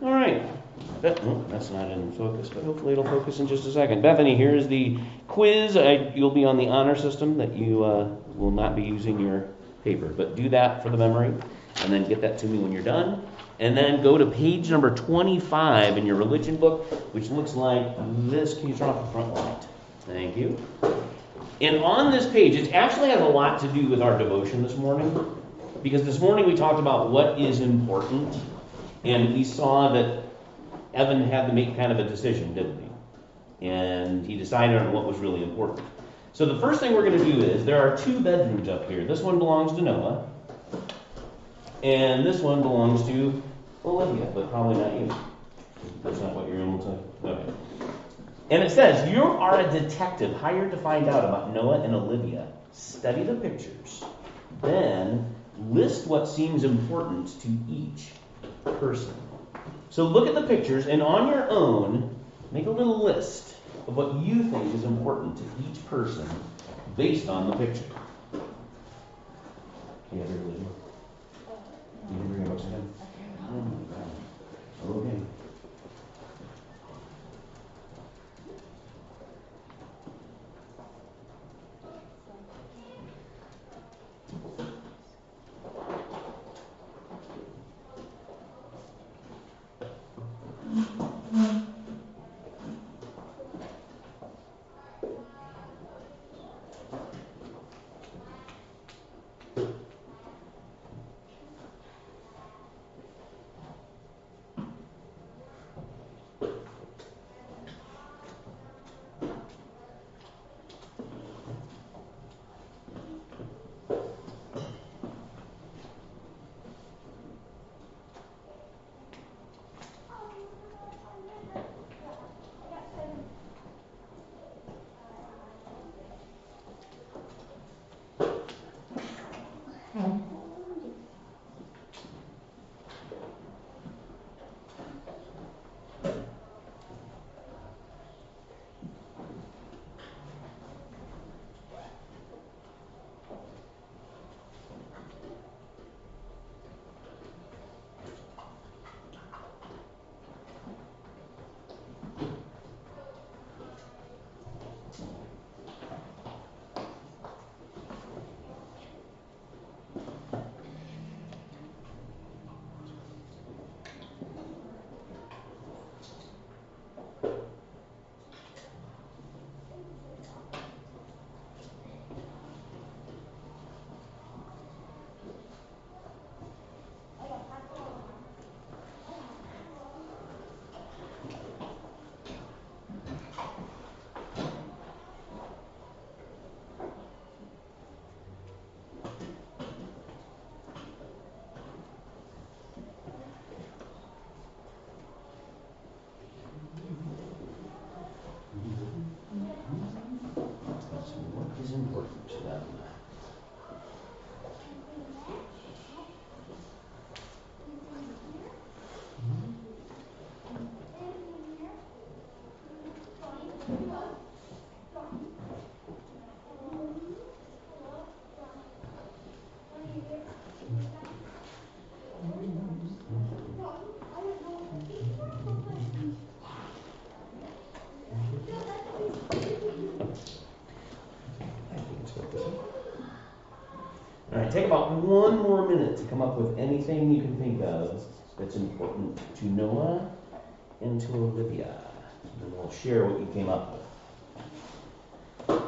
All right. That's not in focus, but hopefully it'll focus in just a second. Bethany, here is the quiz. You'll be on the honor system that you will not be using your paper, but do that for the memory, and then get that to me when you're done. And then go to page number 25 in your religion book, which looks like this. Can you turn off the front light? Thank you. And on this page, it actually has a lot to do with our devotion this morning, because this morning we talked about what is important, and we saw that Evan had to make kind of a decision, didn't he? And he decided on what was really important. So the first thing we're going to do is, there are 2 bedrooms up here. This one belongs to Noah, and this one belongs to Olivia, but probably not you. That's not what your room looks like? Okay. And it says, you are a detective hired to find out about Noah and Olivia. Study the pictures. Then list what seems important to each person. So look at the pictures, and on your own, make a little list of what you think is important to each person based on the picture. Can you have your religion? You can bring your books again? Okay. What is important to them? All right, take about 1 more minute to come up with anything you can think of that's important to Noah and to Olivia. And we'll share what you came up with.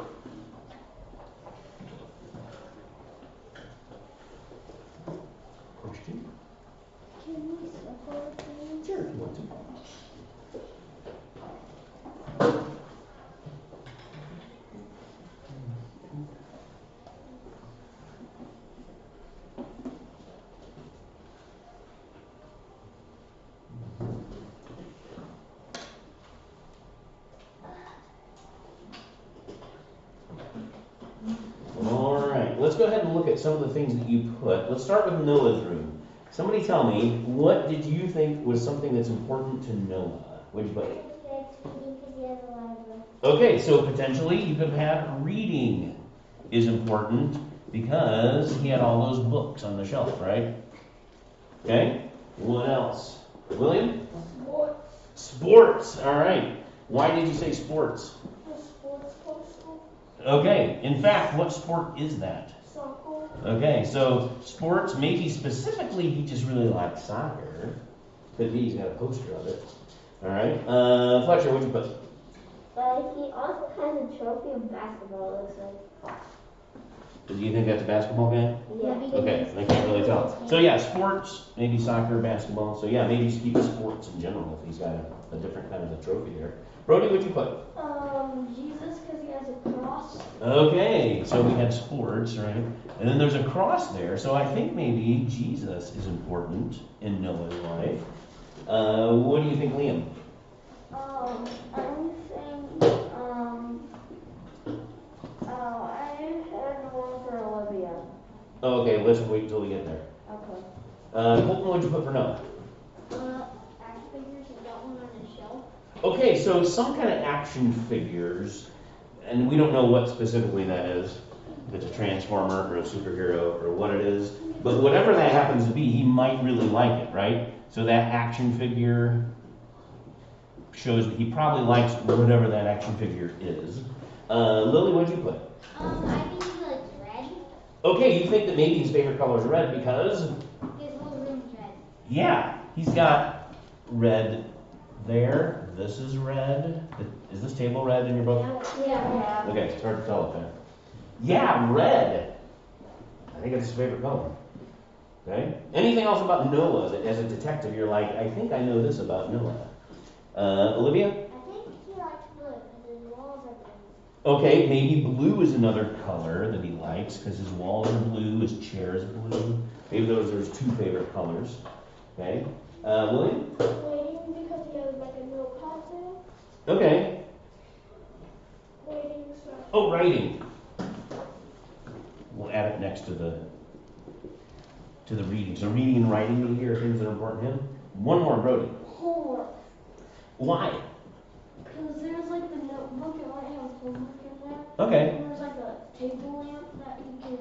Question? Can we support them? Sure, if you want to. Let's go ahead and look at some of the things that you put. Let's start with Noah's room. Somebody tell me, what did you think was something that's important to Noah? What did you put? Okay, so potentially you could have had reading is important because he had all those books on the shelf, right? Okay, what else? William? Sports. Sports. All right. Why did you say sports? The sports postal. Okay. In fact, what sport is that? Soccer. Okay, so sports, maybe specifically he just really likes soccer. Could be he's got a poster of it. All right. Fletcher, what'd you put? He also has a trophy of basketball, it looks like. Do you think that's a basketball game? Yeah. Okay, I can't really tell. So yeah, sports, maybe soccer, basketball. So yeah, maybe just keep sports in general if he's got a different kind of a trophy there. Brody, what'd you put? Jesus, because he has a cross. Okay, so we had sports, right? And then there's a cross there. So I think maybe Jesus is important in Noah's life. What do you think, Liam? I think, I had one for Olivia. Okay, let's wait until we get there. Okay. Colton, what'd you put for Noah? Action figures, I got one on the shelf. Okay, so some kind of action figures, and we don't know what specifically that is. If it's a transformer or a superhero or what it is. But whatever that happens to be, he might really like it, right? So that action figure shows that he probably likes whatever that action figure is. Lily, what'd you put? I think he likes red. Okay, you think that maybe his favorite color is red because? His whole room's red. Yeah, he's got red there. This is red. Is this table red in your book? Yeah. Okay, it's hard to tell up there. Yeah, red. I think it's his favorite color. Okay. Anything else about Noah that as a detective you're like, I think I know this about Noah? Olivia? I think he likes blue because his walls are blue. Okay, maybe blue is another color that he likes because his walls are blue, his chair is blue. Maybe those are his two favorite colors. Okay. William? Waiting because he has like a notepad there. Okay. Waiting, so. Oh, writing. We'll add it next to the reading. So reading and writing maybe are things that are important to him. One more, Brody. Homework. Why? Because there's like the notebook, it might have homework in there. Okay. And there's like a table lamp that you can.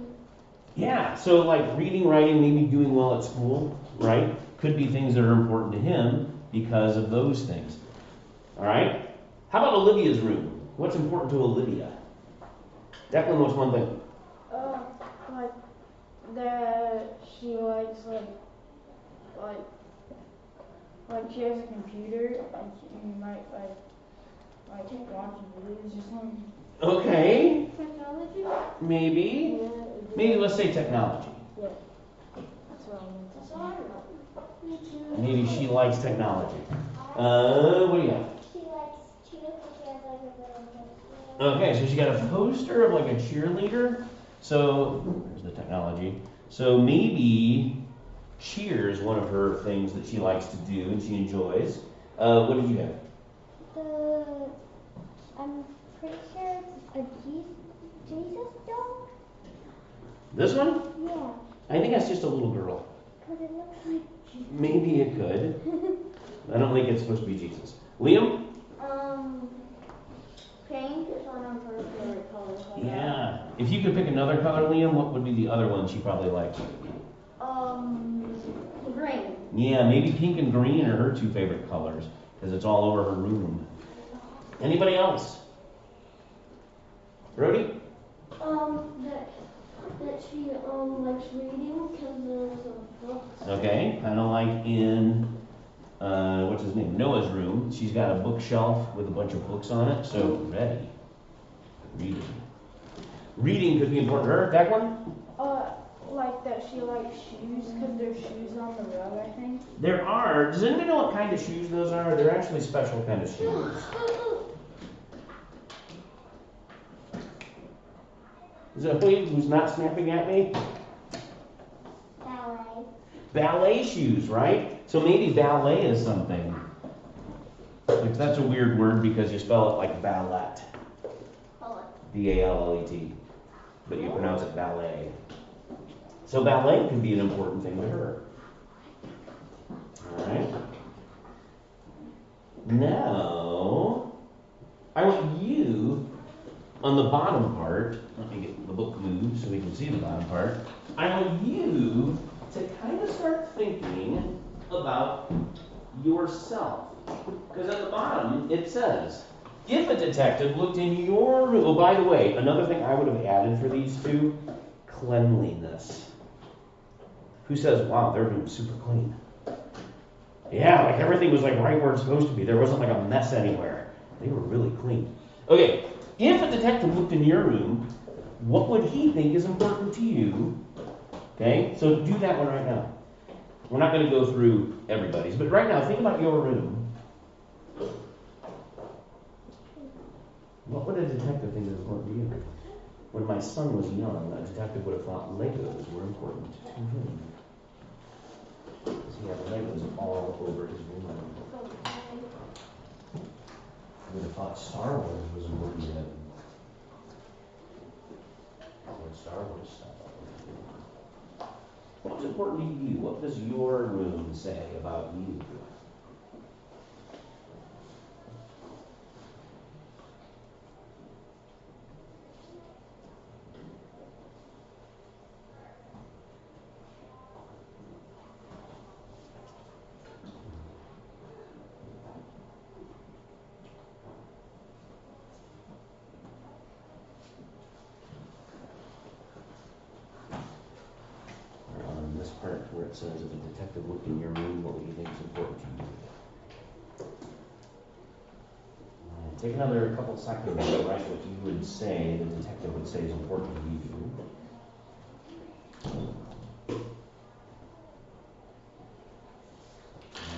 Yeah, so like reading, writing, maybe doing well at school, right? Could be things that are important to him because of those things. All right? How about Olivia's room? What's important to Olivia? Declan, what's one thing? Like that she likes like she has a computer and she might like watch videos or something. Okay, Technology? maybe. Yeah. Maybe let's say technology. Yeah. That's what I meant to say. Me too. Maybe she likes technology. What do you got? She looks like she has like a little poster. Okay, so she got a poster of like a cheerleader. So, there's the technology. So maybe cheer is one of her things that she likes to do and she enjoys. What did you have? I'm pretty sure it's a Jesus doll. This one? Yeah, I think that's just a little girl. because it looks like Jesus. Maybe it could. I don't think it's supposed to be Jesus. Liam? Pink is one of her favorite colors. Yeah. If you could pick another color, Liam, what would be the other one she probably likes? Green. Yeah, maybe pink and green are her two favorite colors because it's all over her room. Anybody else? Brody? That she likes reading because there's books. Okay, kind of like in, what's his name? Noah's room. She's got a bookshelf with a bunch of books on it, so ready. Reading. Reading could be important to her. Declan? Like that she likes shoes because there's shoes on the road, I think. There are. Does anybody know what kind of shoes those are? They're actually special kind of shoes. Is that Wade who's not snapping at me? Ballet. Ballet shoes, right? So maybe ballet is something. Like that's a weird word because you spell it like ballet. B-A-L-L-E-T. But you pronounce it ballet. So ballet can be an important thing to her. Alright. Now, I want you, on the bottom part, let me get the book moved so we can see the bottom part. I want you to kind of start thinking about yourself. Because at the bottom, it says, if a detective looked in your room, oh, by the way, another thing I would have added for these two, cleanliness. Who says, wow, their room's super clean? Yeah, like everything was like right where it's supposed to be. There wasn't like a mess anywhere. They were really clean. Okay, if a detective looked in your room, what would he think is important to you? Okay, so do that one right now. We're not going to go through everybody's, but right now, think about your room. What would a detective think is important to you? When my son was young, a detective would have thought Legos were important to him. Because he had Legos all over his room. He would have thought Star Wars was important to him. Or Star Wars stuff. What's important to you? What does your room say about you? This part where it says, if a detective looked in your room, what would you think is important to you? Take another couple seconds to write what you would say the detective would say is important to you.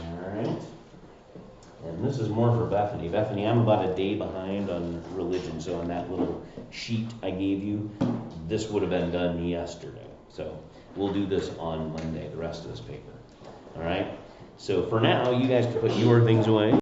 Alright. And this is more for Bethany. Bethany, I'm about a day behind on religion, so on that little sheet I gave you, this would have been done yesterday. So we'll do this on Monday, the rest of this paper. All right? So for now, you guys can put your things away.